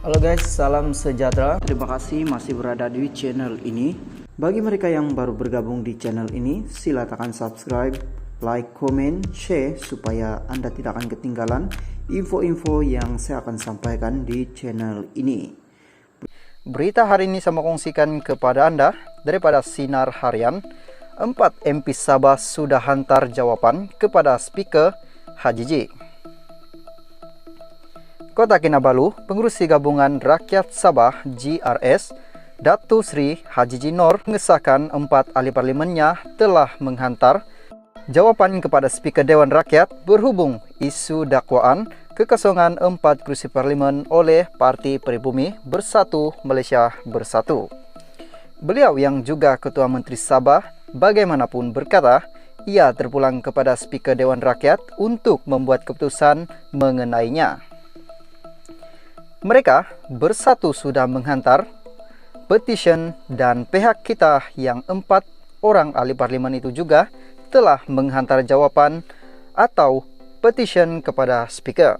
Halo guys, salam sejahtera. Terima kasih masih berada di channel ini. Bagi mereka yang baru bergabung di channel ini, silakan subscribe, like, comment, share supaya Anda tidak akan ketinggalan info-info yang saya akan sampaikan di channel ini. Berita hari ini saya mau kongsikan kepada Anda daripada Sinar Harian. 4 MP Sabah sudah hantar jawaban kepada Speaker HJJ. Kota Kinabalu, Pengurusi Gabungan Rakyat Sabah GRS, Datu Sri HJJ Noor mengesahkan 4 ahli parlimennya telah menghantar jawaban kepada Speaker Dewan Rakyat berhubung isu dakwaan kekosongan 4 kursi parlimen oleh Parti Pribumi Bersatu Malaysia Bersatu. Beliau yang juga Ketua Menteri Sabah bagaimanapun berkata, ia terpulang kepada Speaker Dewan Rakyat untuk membuat keputusan mengenainya. Mereka bersatu sudah menghantar petition dan pihak kita yang 4 orang ahli parlimen itu juga telah menghantar jawapan atau petition kepada Speaker.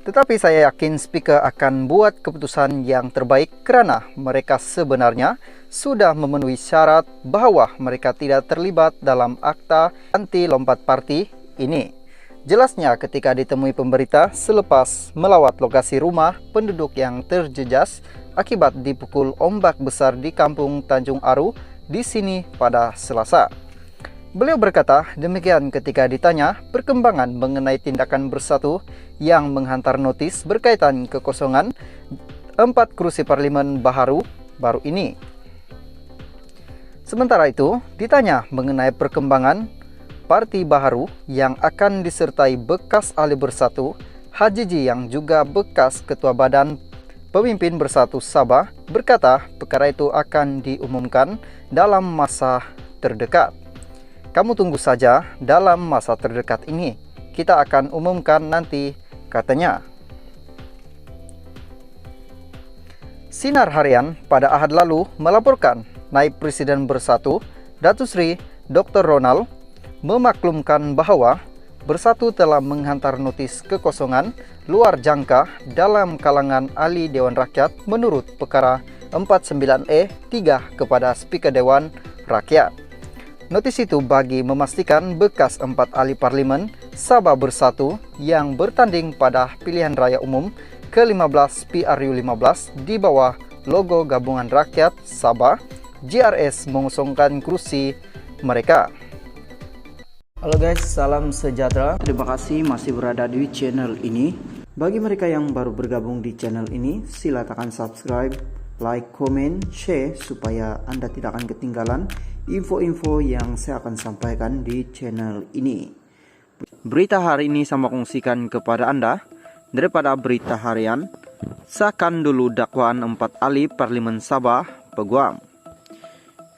Tetapi saya yakin Speaker akan buat keputusan yang terbaik kerana mereka sebenarnya sudah memenuhi syarat bahawa mereka tidak terlibat dalam akta anti lompat parti ini. Jelasnya ketika ditemui pemberita selepas melawat lokasi rumah penduduk yang terjejas akibat dipukul ombak besar di kampung Tanjung Aru di sini pada Selasa. Beliau berkata demikian ketika ditanya perkembangan mengenai tindakan Bersatu yang menghantar notis berkaitan kekosongan 4 kursi parlimen baru ini. Sementara itu, ditanya mengenai perkembangan parti baharu yang akan disertai bekas ahli Bersatu, HJJ yang juga bekas Ketua Badan Pemimpin Bersatu Sabah berkata perkara itu akan diumumkan dalam masa terdekat. Kamu tunggu saja, dalam masa terdekat ini kita akan umumkan nanti, katanya. Sinar Harian pada Ahad lalu melaporkan Naib Presiden Bersatu, Datu Sri Dr. Ronald memaklumkan bahawa Bersatu telah menghantar notis kekosongan luar jangka dalam kalangan ahli Dewan Rakyat menurut perkara 49E3 kepada Speaker Dewan Rakyat. Notis itu bagi memastikan bekas 4 ahli parlimen Sabah Bersatu yang bertanding pada pilihan raya umum ke-15 PRU15 di bawah logo Gabungan Rakyat Sabah GRS mengosongkan kursi mereka. Halo guys, salam sejahtera. Terima kasih masih berada di channel ini. Bagi mereka yang baru bergabung di channel ini, silakan subscribe, like, comment, share supaya Anda tidak akan ketinggalan info-info yang saya akan sampaikan di channel ini. Berita hari ini saya kongsikan kepada Anda daripada Berita Harian. Sahkan dulu dakwaan 4 ahli parlimen Sabah peguam.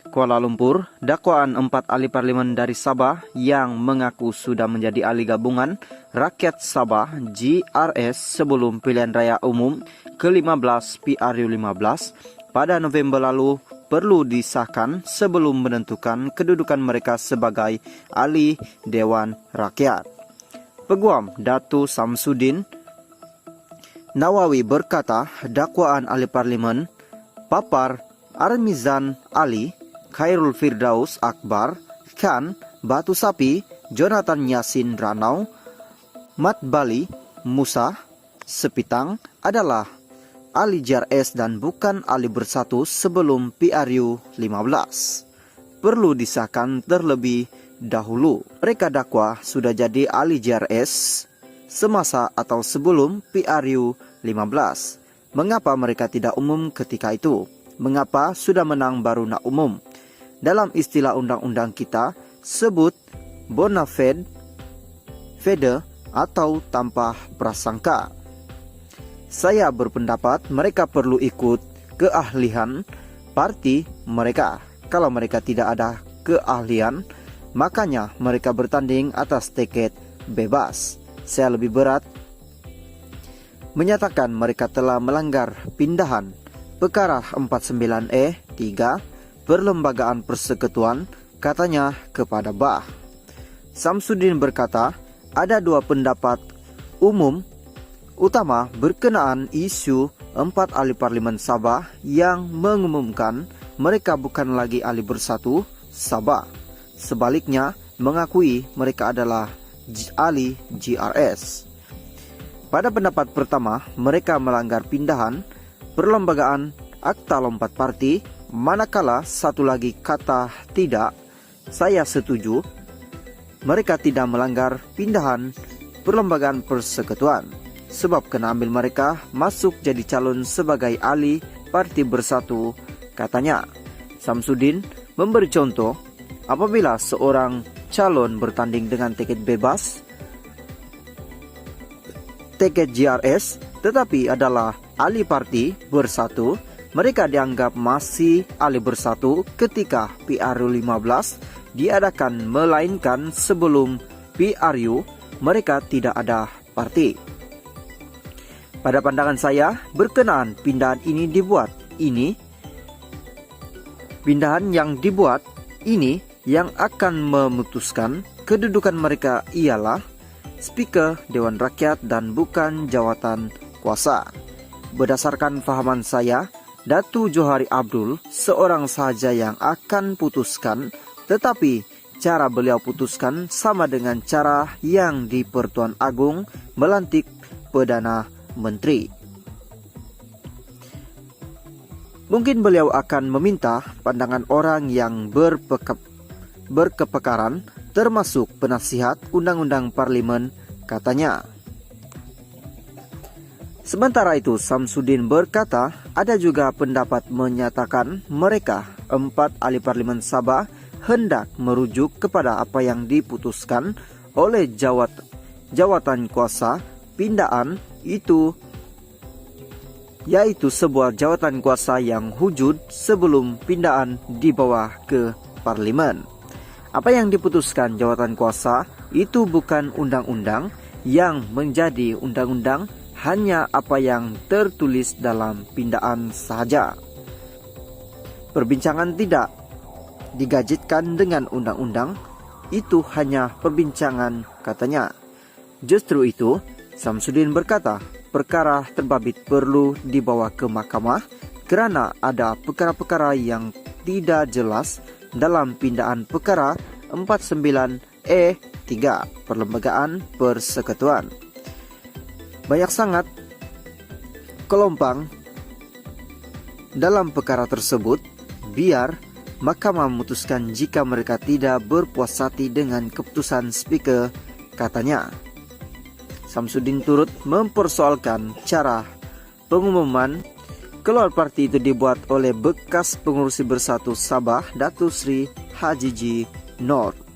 Kuala Lumpur, dakwaan 4 ahli parlimen dari Sabah yang mengaku sudah menjadi ahli gabungan Rakyat Sabah GRS sebelum pilihan raya umum ke-15 PRU15 pada November lalu perlu disahkan sebelum menentukan kedudukan mereka sebagai ahli Dewan Rakyat. Peguam Datu Samsudin Nawawi berkata dakwaan ahli parlimen Papar Armizan Ali, Khairul Firdaus Akbar, Khan, Batu Sapi, Jonathan Yasin Ranau, Mat Bali, Musa, Sepitang adalah ahli JRS dan bukan ahli Bersatu sebelum PRU 15. Perlu disahkan terlebih dahulu. Mereka dakwa sudah jadi ahli JRS semasa atau sebelum PRU 15. Mengapa mereka tidak umum ketika itu? Mengapa sudah menang baru nak umum? Dalam istilah undang-undang kita sebut bona fide atau tanpa prasangka. Saya berpendapat mereka perlu ikut keahlian parti mereka. Kalau mereka tidak ada keahlian, makanya mereka bertanding atas tiket bebas. Saya lebih berat menyatakan mereka telah melanggar pindahan perkara 49E3 Perlembagaan Persekutuan, katanya kepada Bah. Samsudin berkata, ada 2 pendapat umum utama berkenaan isu 4 ahli parlimen Sabah yang mengumumkan mereka bukan lagi ahli Bersatu Sabah. Sebaliknya, mengakui mereka adalah ahli GRS. Pada pendapat pertama, mereka melanggar pindahan perlembagaan Akta Lompat Parti, manakala satu lagi kata tidak, saya setuju, mereka tidak melanggar pindahan perlembagaan persekutuan, sebab kena ambil mereka masuk jadi calon sebagai ahli Parti Bersatu, katanya. Samsudin memberi contoh, apabila seorang calon bertanding dengan tiket bebas, tiket GRS, tetapi adalah ahli Parti Bersatu, mereka dianggap masih ahli Bersatu ketika PRU 15 diadakan, melainkan sebelum PRU mereka tidak ada parti. Pada pandangan saya, berkenaan pindahan yang dibuat ini yang akan memutuskan kedudukan mereka ialah Speaker Dewan Rakyat dan bukan jawatan kuasa. Berdasarkan fahaman saya, Datu Johari Abdul seorang sahaja yang akan putuskan, tetapi cara beliau putuskan sama dengan cara yang di Pertuan Agung melantik Perdana Menteri. Mungkin beliau akan meminta pandangan orang yang berkepakaran, termasuk penasihat undang-undang parlimen, katanya. Sementara itu, Samsudin berkata, ada juga pendapat menyatakan mereka 4 ahli parlimen Sabah hendak merujuk kepada apa yang diputuskan oleh jawatan kuasa pindaan itu, yaitu sebuah jawatan kuasa yang wujud sebelum pindaan dibawa ke parlimen. Apa yang diputuskan jawatan kuasa itu bukan undang-undang, yang menjadi undang-undang hanya apa yang tertulis dalam pindaan sahaja. Perbincangan tidak digajetkan dengan undang-undang, itu hanya perbincangan, katanya. Justru itu, Samsudin berkata, perkara terbabit perlu dibawa ke mahkamah kerana ada perkara-perkara yang tidak jelas dalam pindaan perkara 49E3 Perlembagaan Persekutuan. Banyak sangat kelompang dalam perkara tersebut, biar mahkamah memutuskan jika mereka tidak berpuas hati dengan keputusan Speaker, katanya. Samsudin turut mempersoalkan cara pengumuman keluar parti itu dibuat oleh bekas pengurusi Bersatu Sabah, Datuk Sri Haji G. Noor.